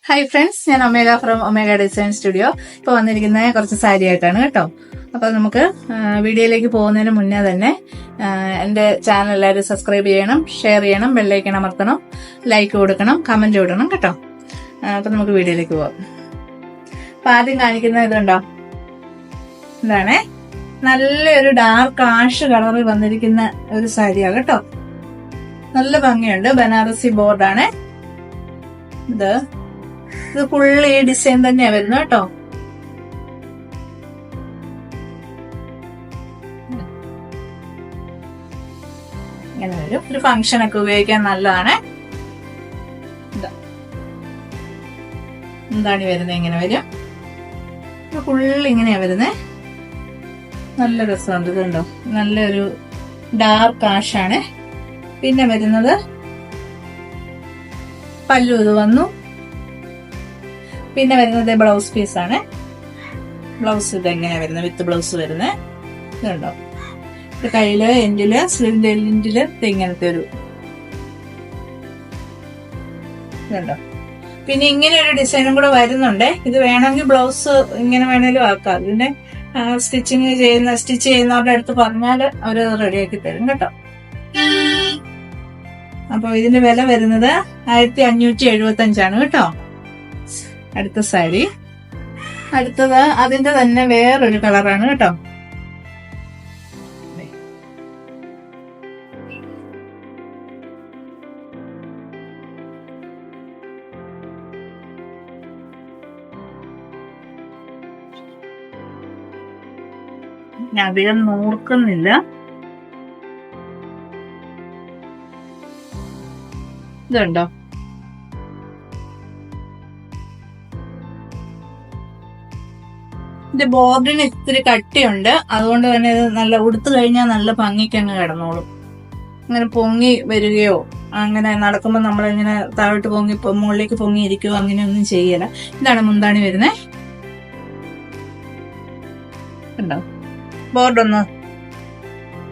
Hi friends, ഞാൻ omega from omega design studio. ഇപ്പോൾ വന്നിരിക്കുന്ന കുറച്ച് സാരി ആയിട്ടാണ് കേട്ടോ. അപ്പോൾ നമുക്ക് വീഡിയോയിലേക്ക് പോകുന്നതിന് മുന്നേ തന്നെ എൻ്റെ ചാനൽ എല്ലാവരും സബ്സ്ക്രൈബ് ചെയ്യണം, ഷെയർ ചെയ്യണം, ബെല്ലൈക്കൺ അമർത്തണം, ലൈക്ക് കൊടുക്കണം, കമന്റ് കൊടുക്കണം കേട്ടോ. അപ്പോൾ നമുക്ക് വീഡിയോയിലേക്ക് പോകാം. അപ്പം ആദ്യം കാണിക്കുന്ന ഇതുണ്ടോ, ഇതാണേ നല്ലൊരു ഡാർക്ക് ആഷ് കളറിൽ വന്നിരിക്കുന്ന ഒരു സാരിയാണ് കേട്ടോ. നല്ല ഭംഗിയുണ്ട്. ബനാറസി ബോർഡാണ് ഇത് ഫുള്ള് ഈ ഡിസൈൻ തന്നെയാ വരുന്നത് കേട്ടോ. ഇങ്ങനെ വരും. ഒരു ഫംഗ്ഷനൊക്കെ ഉപയോഗിക്കാൻ നല്ലതാണ്. എന്താണ് വരുന്നത്, ഇങ്ങനെ വരും. ഫുള്ള് ഇങ്ങനെയാ വരുന്നത്. നല്ല രസമുണ്ട്. ഇതുണ്ടോ, നല്ലൊരു ഡാർക്ക് ആഷാണ്. പിന്നെ വരുന്നത് പല്ലു ഇത് വന്നു. പിന്നെ വരുന്നത് ബ്ലൗസ് പീസാണ്. ബ്ലൗസ് ഇത് എങ്ങനെയാ വരുന്നത്, വിത്ത് ബ്ലൗസ് വരുന്നത്. ഇതുണ്ടോ, ഇത് കയ്യില് എൻഡില് സ്ലീവിന്റെ എൻഡില് ഇങ്ങനത്തെ ഒരു ഇതുണ്ടോ. പിന്നെ ഇങ്ങനെ ഒരു ഡിസൈനും കൂടെ വരുന്നുണ്ട്. ഇത് വേണമെങ്കിൽ ബ്ലൗസ് ഇങ്ങനെ വേണേലും ആക്കാം. ഇതിന്റെ സ്റ്റിച്ച് ചെയ്യുന്നവരുടെ അടുത്ത് പറഞ്ഞാൽ അവര് റെഡിയാക്കി തരും കേട്ടോ. അപ്പൊ ഇതിന്റെ വില വരുന്നത് 1575 കേട്ടോ. അടുത്ത സാരി, അടുത്തത് അതിന്റെ തന്നെ വേറൊരു കളറാണ് കേട്ടോ. ഞാൻ അധികം നോക്കുന്നില്ല. ഇതുണ്ടോ, ഇതിന്റെ ബോർഡിന് ഇത്തിരി കട്ടിയുണ്ട്. അതുകൊണ്ട് തന്നെ ഇത് നല്ല ഉടുത്തു കഴിഞ്ഞാൽ നല്ല ഭംഗിക്ക് അങ്ങ് കിടന്നോളും. അങ്ങനെ പൊങ്ങി വരികയോ അങ്ങനെ നടക്കുമ്പോൾ നമ്മളിങ്ങനെ താഴോട്ട് പൊങ്ങി മുകളിലേക്ക് പൊങ്ങി ഇരിക്കുകയോ അങ്ങനെയൊന്നും ചെയ്യല. ഇതാണ് മുന്താണി വരുന്നത്. ഉണ്ടോ ബോർഡൊന്ന്,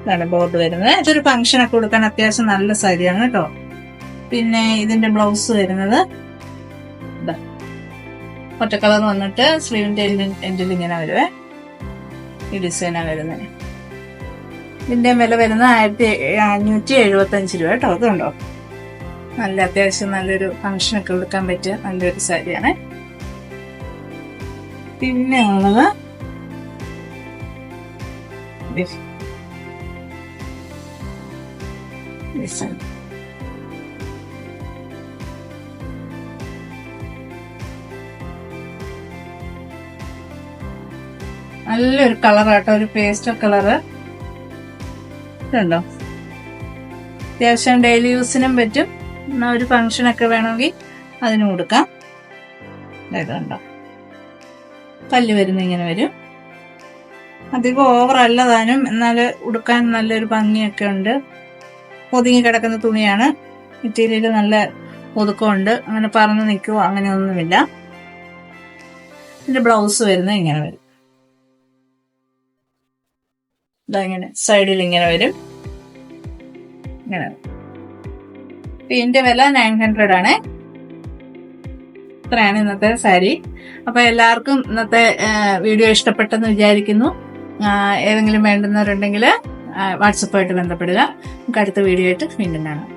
ഇതാണ് ബോർഡ് വരുന്നത്. ഇതൊരു ഫംഗ്ഷനൊക്കെ കൊടുക്കാൻ അത്യാവശ്യം നല്ല സാരിയാണ് കേട്ടോ. പിന്നെ ഇതിന്റെ ബ്ലൗസ് വരുന്നത് ഒറ്റ കളർ വന്നിട്ട് സ്ലീവിന്റെ എൻഡിൽ ഇങ്ങനെ വരുവേ. ഈ ഡിസൈനാണ് വരുന്നത്. ഇതിന്റെ വില വരുന്നത് 1575 രൂപ കേട്ടോ. അതുണ്ടോ, നല്ല അത്യാവശ്യം നല്ലൊരു ഫംഗ്ഷനൊക്കെ കൊടുക്കാൻ പറ്റിയ നല്ലൊരു സാരിയാണ്. പിന്നെ ഉള്ളത് നല്ലൊരു കളറാട്ടോ, ഒരു പേസ്റ്റൽ കളറ്. ഇതുണ്ടോ, അത്യാവശ്യം ഡെയിലി യൂസിനും പറ്റും. എന്നാ ഒരു ഫംഗ്ഷനൊക്കെ വേണമെങ്കിൽ അതിന് കൊടുക്കാം. ഇതുണ്ടോ, പല്ല് വരുന്ന ഇങ്ങനെ വരും. അധികം ഓവർ അല്ലതാനും, എന്നാൽ ഉടുക്കാൻ നല്ലൊരു ഭംഗിയൊക്കെ ഉണ്ട്. ഒതുങ്ങി കിടക്കുന്ന തുണിയാണ്. മെറ്റീരിയൽ നല്ല ഒതുക്കമുണ്ട്. അങ്ങനെ പറന്ന് നിൽക്കുവോ അങ്ങനെയൊന്നുമില്ല. ഇതിന്റെ ബ്ലൗസ് വരുന്നത് ഇങ്ങനെ വരും. ഇങ്ങനെ സൈഡിൽ ഇങ്ങനെ വരും. ഇങ്ങനെ ഇതിന്റെ വില 900 ആണ്. ഇത്രയാണ് ഇന്നത്തെ സാരി. അപ്പൊ എല്ലാവർക്കും ഇന്നത്തെ വീഡിയോ ഇഷ്ടപ്പെട്ടെന്ന് വിചാരിക്കുന്നു. ഏതെങ്കിലും വേണ്ടുന്നവരുണ്ടെങ്കിൽ വാട്സപ്പായിട്ട് ബന്ധപ്പെടുക. നമുക്ക് അടുത്ത വീഡിയോ ആയിട്ട് വീണ്ടും കാണാം.